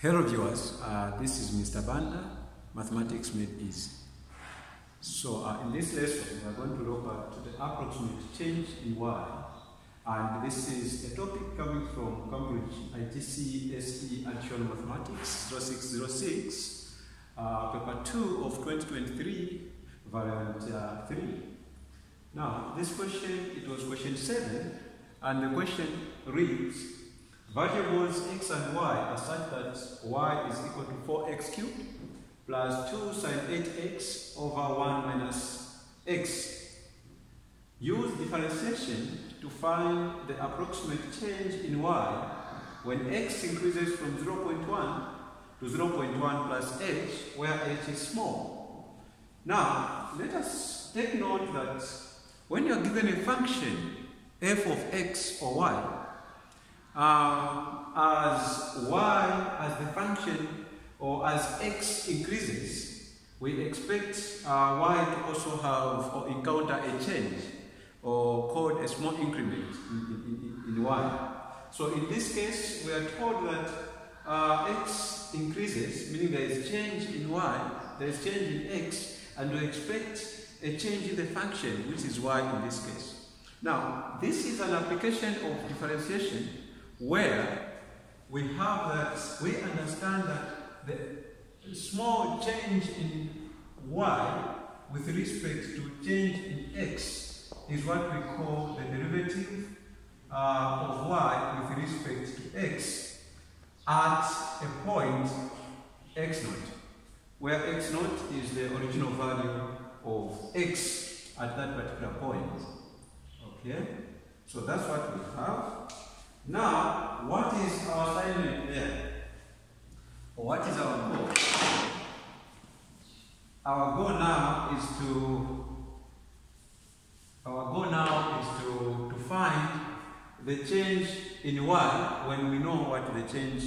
Hello viewers, this is Mr. Banda, Mathematics Made Easy. So in this lesson we are going to look at the approximate change in y, and this is a topic coming from Cambridge Igcse SE Additional Mathematics 0606, paper 2 of 2023, variant 3. Now this question, it was question 7, and the question reads: variables x and y are such that y is equal to 4x cubed plus 2 sine 8x over 1 minus x. Use differentiation to find the approximate change in y when x increases from 0.1 to 0.1 plus h, where h is small. Now, let us take note that when you are given a function f of x or y, as y as the function, or as x increases, we expect y to also have or encounter a change, or called a small increment in y. So in this case, we are told that x increases, meaning there is change in y, there is change in x, and we expect a change in the function, which is y in this case. Now, this is an application of differentiation where we have that, we understand that the small change in y with respect to change in x is what we call the derivative of y with respect to x at a point x0, where x0 is the original value of x at that particular point. Okay, so that's what we have. Now, what is our assignment there? Or what is our goal? Our goal now is to find the change in y when we know what the change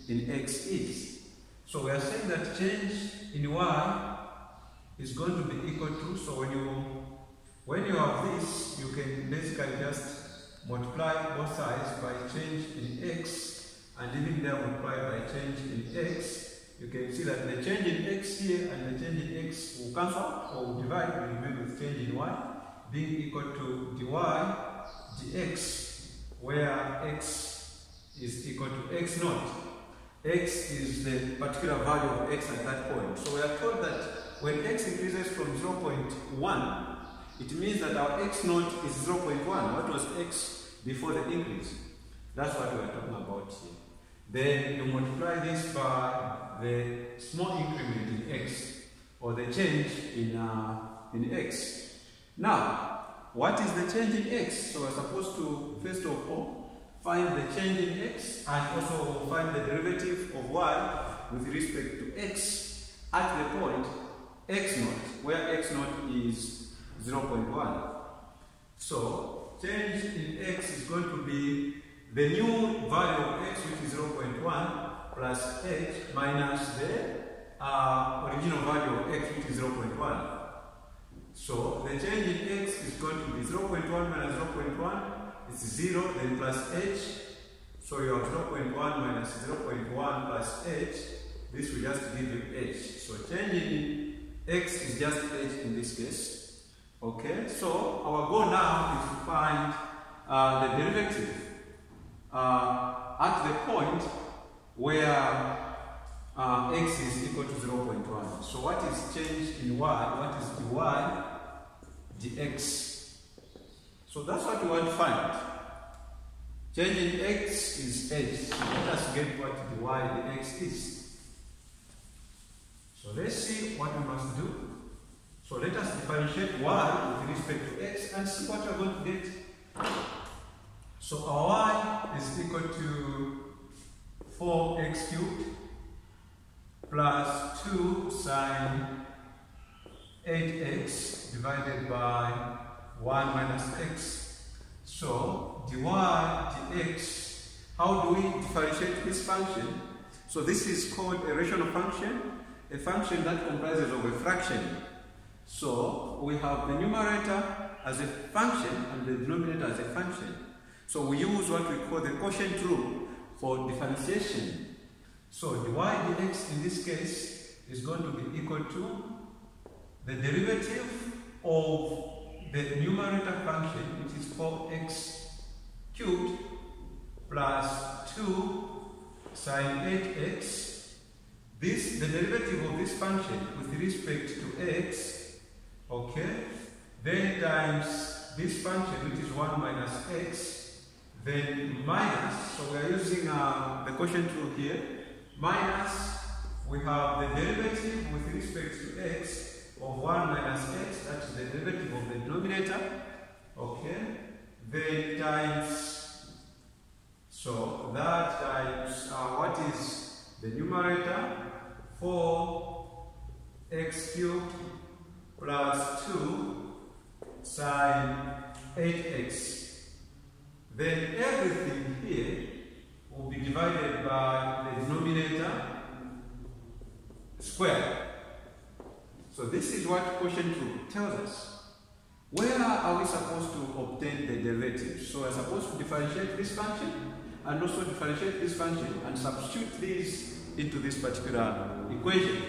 in x is. So we are saying that change in y is going to be equal to, so when you have this, you can basically just multiply both sides by change in x, and leaving there multiplied by change in x. You can see that the change in x here and the change in x will cancel out, or will divide, will remain with change in y, being equal to dy dx, where x is equal to x0. X is the particular value of x at that point. So we are told that when x increases from 0.1, it means that our x0 is 0.1. What was x before the increase? That's what we are talking about here. Then you multiply this by the small increment in x, or the change in x. Now, what is the change in x? So we're supposed to, first of all, find the change in x, and also find the derivative of y with respect to x at the point x0, where x0 is 0.1. So change in x is going to be the new value of x, which is 0.1, plus h minus the original value of x, which is 0.1. So the change in x is going to be 0.1 minus 0.1 is 0, then plus h. So you have 0.1 minus 0.1 plus h. This will just give you h. So change in x is just h in this case. Okay, so our goal now is to find the derivative at the point where x is equal to 0.1. So what is change in y? What is dy dx? So that's what we want to find. Change in x is h. So let us get what dy dx is. So let's see what we must do. So let us differentiate y with respect to x and see what we are going to get. So our y is equal to 4x cubed plus 2 sine 8x divided by 1 minus x. So dy dx, how do we differentiate this function? So this is called a rational function, a function that comprises of a fraction. So we have the numerator as a function and the denominator as a function. So we use what we call the quotient rule for differentiation. So dy dx in this case is going to be equal to the derivative of the numerator function, which is 4x cubed plus 2 sine 8x. This, the derivative of this function with respect to x, okay, then times this function, which is 1 minus x, then minus, so we are using the quotient rule here, minus, we have the derivative with respect to x of 1 minus x, that is the derivative of the denominator, okay, then times, so that times what is the numerator, 4x cubed plus 2 sine 8x. Then everything here will be divided by the denominator squared. So this is what quotient rule tells us. Where are we supposed to obtain the derivative? So we're supposed to differentiate this function and also differentiate this function and substitute these into this particular equation.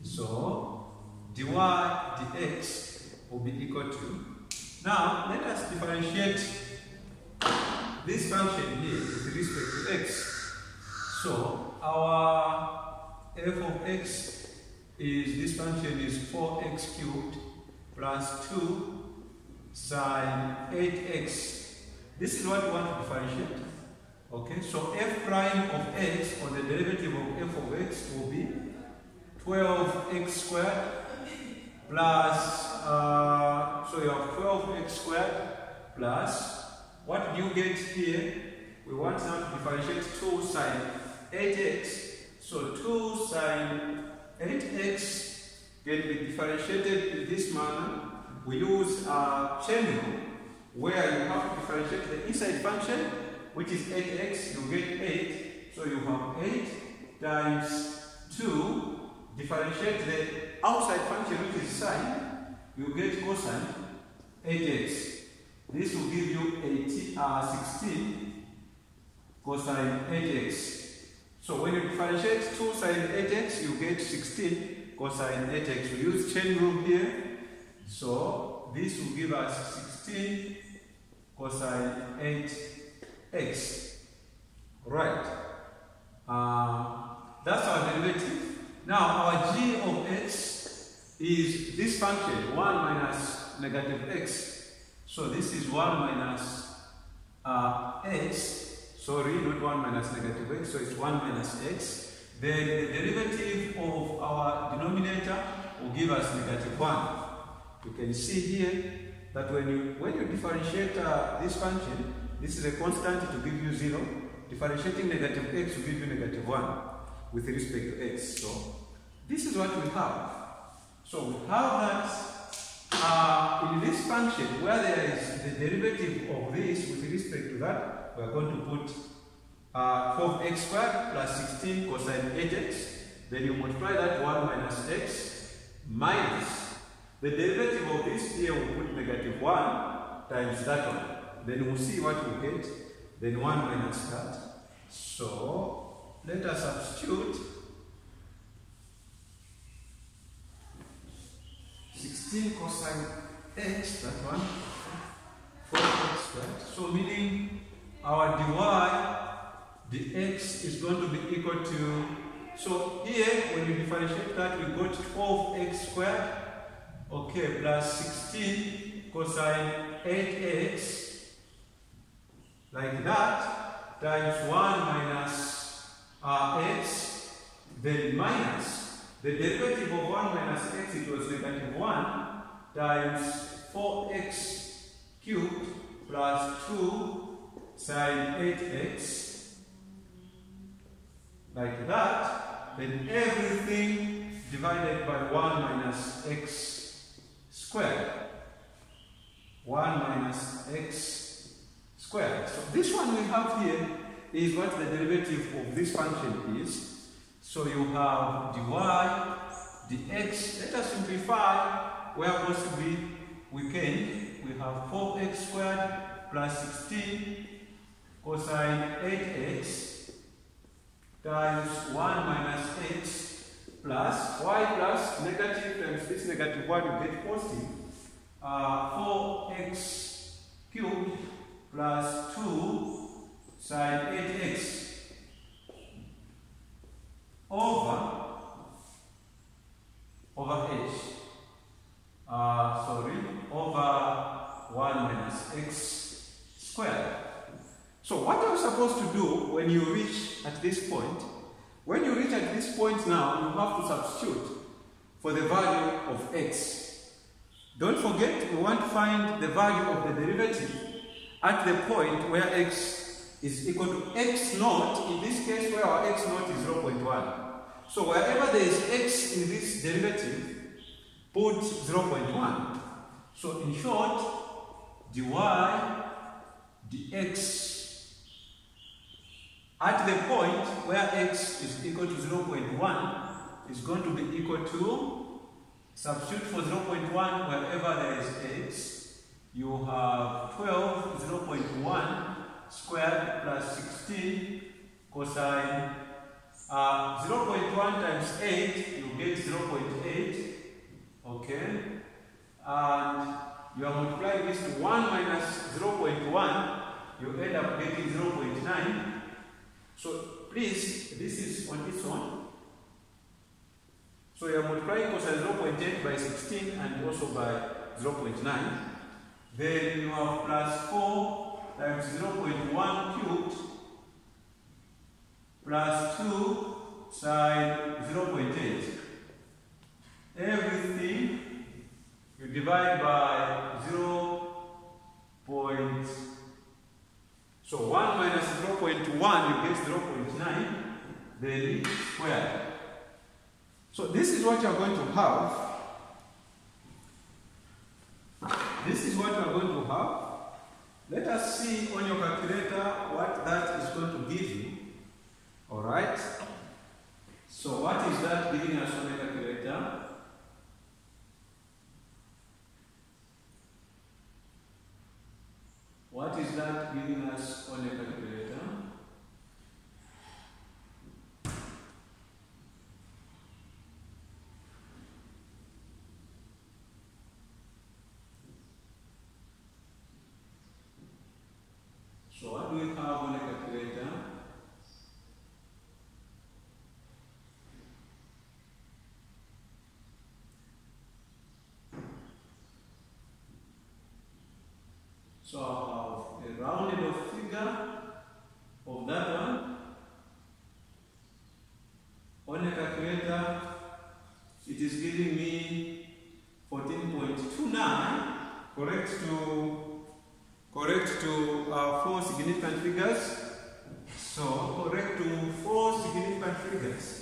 So dy dx will be equal to, now let us differentiate this function here with respect to x. So our f of x is, this function is 4x cubed plus 2 sine 8x. This is what we want to differentiate. Okay, so f prime of x, or the derivative of f of x, will be 12x squared plus, so you have 12x squared plus, what do you get here? We want now to differentiate 2 sine 8x. So 2 sine 8x can be differentiated in this manner. We use a chain rule where you have to differentiate the inside function, which is 8x, you get 8. So you have 8 times 2, differentiate the outside function, which is sine, you get cosine 8x. This will give you 16 cosine 8x. So when you differentiate 2 sine 8x, you get 16 cosine 8x. We use chain rule here. So this will give us 16 cosine 8x. Right. That's our derivative. Now our g of x is this function, 1 minus negative x. So this is 1 minus x. Sorry, not 1 minus negative x, so it's 1 minus x. Then the derivative of our denominator will give us negative 1. You can see here that when you differentiate this function, this is a constant to give you 0. Differentiating negative x will give you negative 1 with respect to x. So this is what we have. So we have that in this function where there is the derivative of this with respect to that, we are going to put 12x squared plus 16 cosine 8x. Then you multiply that 1 minus x minus the derivative of this here, we'll put negative 1 times that one. Then we'll see what we get. Then 1 minus that. So let us substitute 16 cosine x, that one, 4x squared. So meaning our dy dx is going to be equal to, so here when you differentiate that, we got 12x squared, okay, plus 16 cosine 8x, like that, times 1 minus x, then minus the derivative of 1 minus x, it was negative 1, times 4x cubed plus 2 sine 8x, like that, then everything divided by 1 minus x squared. 1 minus x squared. So this one we have here is what the derivative of this function is. So you have dy dx. Let us simplify where possibly we can. We have 4x squared plus 16 cosine 8x times 1 minus x plus y plus negative times this negative 1, you get positive. 4x cubed plus 2 sine 8x over h. Over 1 minus x squared. So what are you supposed to do when you reach at this point? When you reach at this point now, you have to substitute for the value of x. Don't forget, we want to find the value of the derivative at the point where x is equal to x naught, in this case where our x naught is 0.1. So wherever there is x in this derivative, put 0.1. So in short, dy dx at the point where x is equal to 0.1 is going to be equal to, substitute for 0.1 wherever there is x, you have 12 0.1 squared plus 16 cosine 0.1 times 8, you get 0.8, okay, and you are multiplying this to 1 minus 0.1, you end up getting 0.9. So please, this is on its own. So you are multiplying cosine 0.8 by 16 and also by 0.9. Then you have plus 4 times 0.1 cubed plus 2 sine 0.8. Everything you divide by 0. So 1 minus 0.1, you get 0.9, then squared. So this is what you are going to have. This is what you are going to have. Let us see on your calculator what that is going to give you. Alright? So what is that giving us on the calculator? What is that giving us on the calculator? So what do we have on the calculator? So I have a rounded off figure of that one. On the calculator, it is giving me 14.29, correct to 4 significant figures. So correct to 4 significant figures.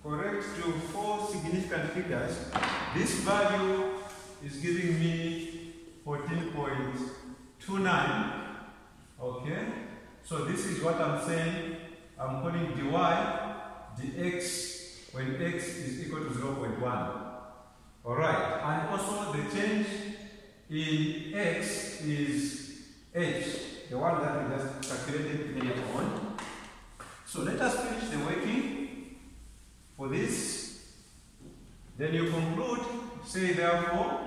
Correct to 4 significant figures. This value is giving me 14.29. Okay? So this is what I'm saying. I'm calling dy dx when x is equal to 0.1. Alright. And also the change in x is h, the one that we just calculated earlier on. So let us finish the working for this. Then you conclude, say therefore,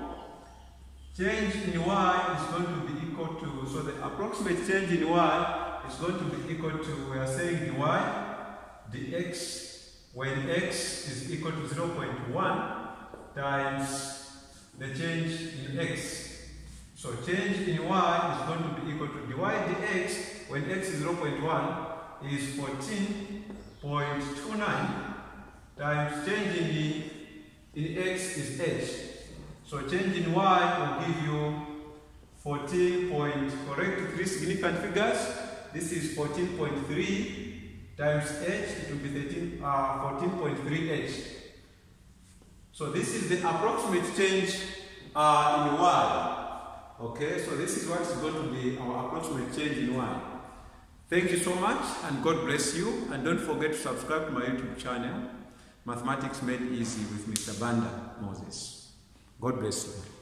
change in y is going to be equal to, so the approximate change in y is going to be equal to, we are saying dy dx when x is equal to 0.1 times the change in x. So change in y is going to be equal to dy dx when x is 0.1 is 14.29 times change in x is h. So change in y will give you 14 point, correct 3 significant figures. This is 14.3 times h, it will be 14.3h. So this is the approximate change in y. Okay, so this is what is going to be our approximate change in y. Thank you so much and God bless you, and don't forget to subscribe to my YouTube channel. Mathematics Made Easy with Mr. Banda Moses. God bless you.